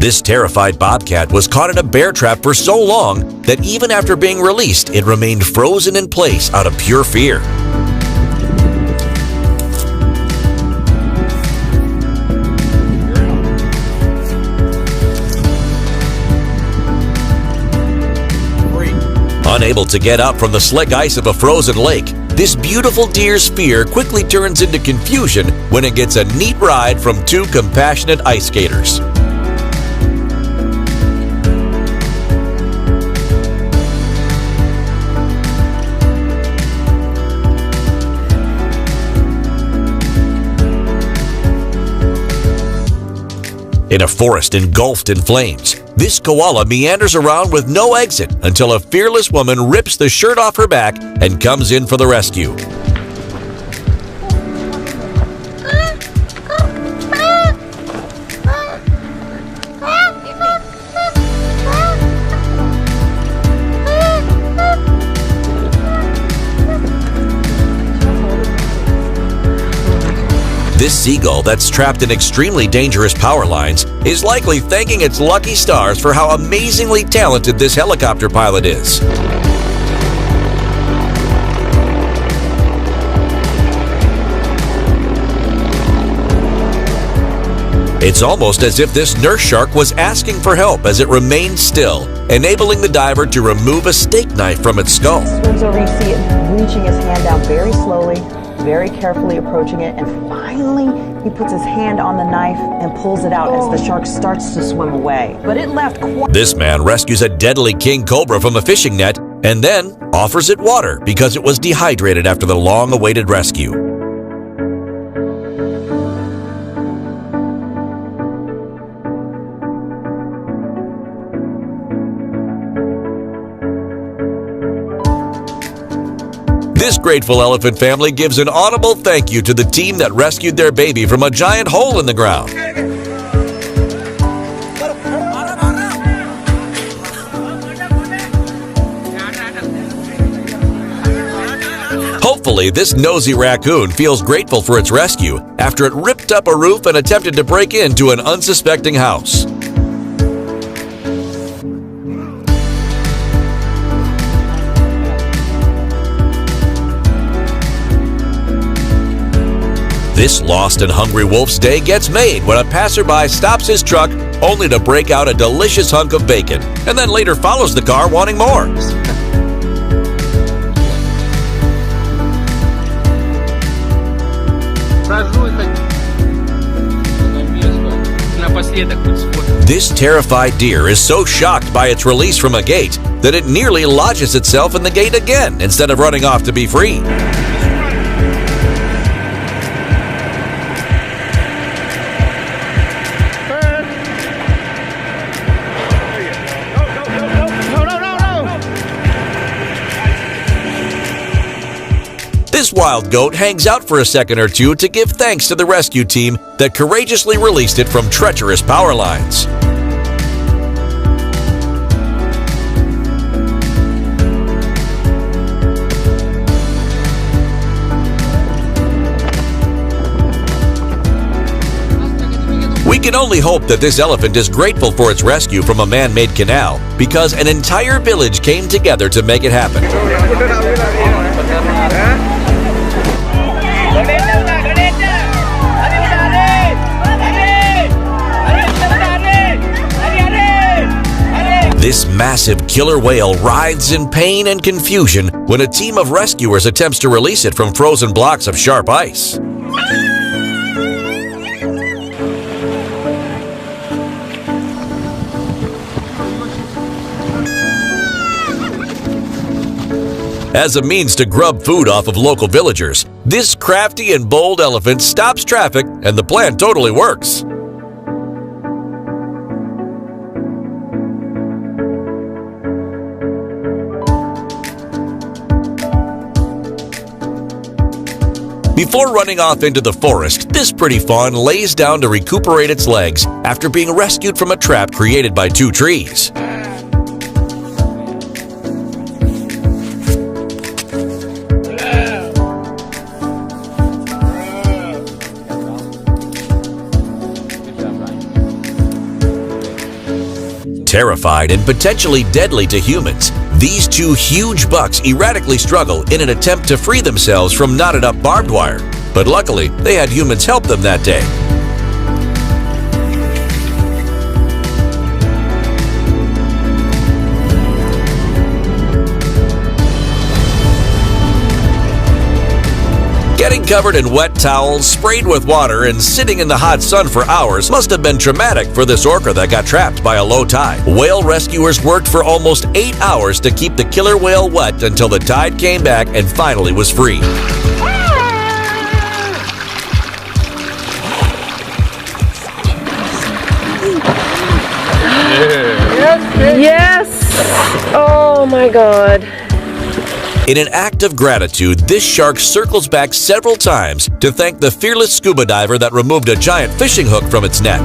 This terrified bobcat was caught in a bear trap for so long that even after being released, it remained frozen in place out of pure fear. Unable to get up from the slick ice of a frozen lake, this beautiful deer's fear quickly turns into confusion when it gets a neat ride from two compassionate ice skaters. In a forest engulfed in flames, this koala meanders around with no exit until a fearless woman rips the shirt off her back and comes in for the rescue. This seagull that's trapped in extremely dangerous power lines is likely thanking its lucky stars for how amazingly talented this helicopter pilot is. It's almost as if this nurse shark was asking for help as it remained still, enabling the diver to remove a steak knife from its skull. Swims over, you see it reaching his hand down very slowly, very carefully approaching it, and finally he puts his hand on the knife and pulls it out as the shark starts to swim away. But it left This man rescues a deadly king cobra from a fishing net and then offers it water because it was dehydrated after the long-awaited rescue. This grateful elephant family gives an audible thank you to the team that rescued their baby from a giant hole in the ground. Hopefully, this nosy raccoon feels grateful for its rescue after it ripped up a roof and attempted to break into an unsuspecting house. This lost and hungry wolf's day gets made when a passerby stops his truck only to break out a delicious hunk of bacon and then later follows the car wanting more. This terrified deer is so shocked by its release from a gate that it nearly lodges itself in the gate again instead of running off to be free. This wild goat hangs out for a second or two to give thanks to the rescue team that courageously released it from treacherous power lines. We can only hope that this elephant is grateful for its rescue from a man-made canal because an entire village came together to make it happen. This massive killer whale writhes in pain and confusion when a team of rescuers attempts to release it from frozen blocks of sharp ice. As a means to grub food off of local villagers, this crafty and bold elephant stops traffic and the plan totally works. Before running off into the forest, this pretty fawn lays down to recuperate its legs after being rescued from a trap created by two trees. Terrified and potentially deadly to humans, these two huge bucks erratically struggle in an attempt to free themselves from knotted up barbed wire. But luckily, they had humans help them that day. Getting covered in wet towels, sprayed with water, and sitting in the hot sun for hours must have been traumatic for this orca that got trapped by a low tide. Whale rescuers worked for almost 8 hours to keep the killer whale wet until the tide came back and finally was free. Yes! Oh my God. In an act of gratitude, this shark circles back several times to thank the fearless scuba diver that removed a giant fishing hook from its neck.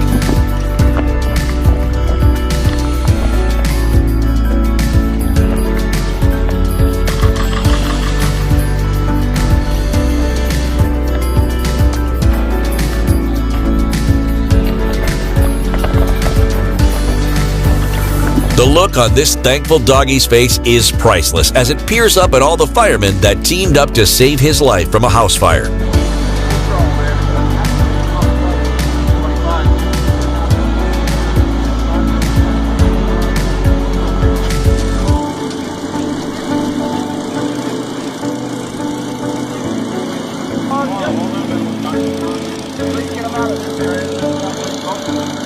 The look on this thankful doggie's face is priceless as it peers up at all the firemen that teamed up to save his life from a house fire.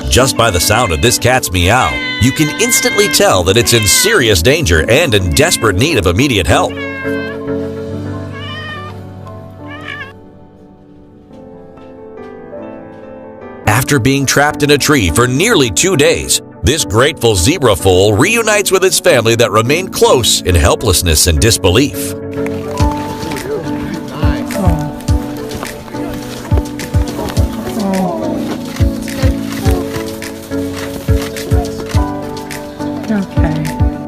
Just by the sound of this cat's meow, you can instantly tell that it's in serious danger and in desperate need of immediate help. After being trapped in a tree for nearly 2 days, this grateful zebra foal reunites with its family that remained close in helplessness and disbelief.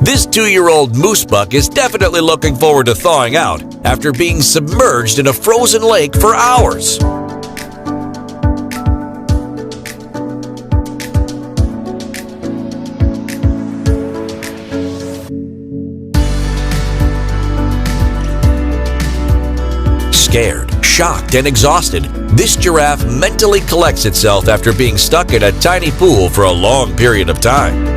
This 2-year-old moose buck is definitely looking forward to thawing out after being submerged in a frozen lake for hours. Scared, shocked, and exhausted, this giraffe mentally collects itself after being stuck in a tiny pool for a long period of time.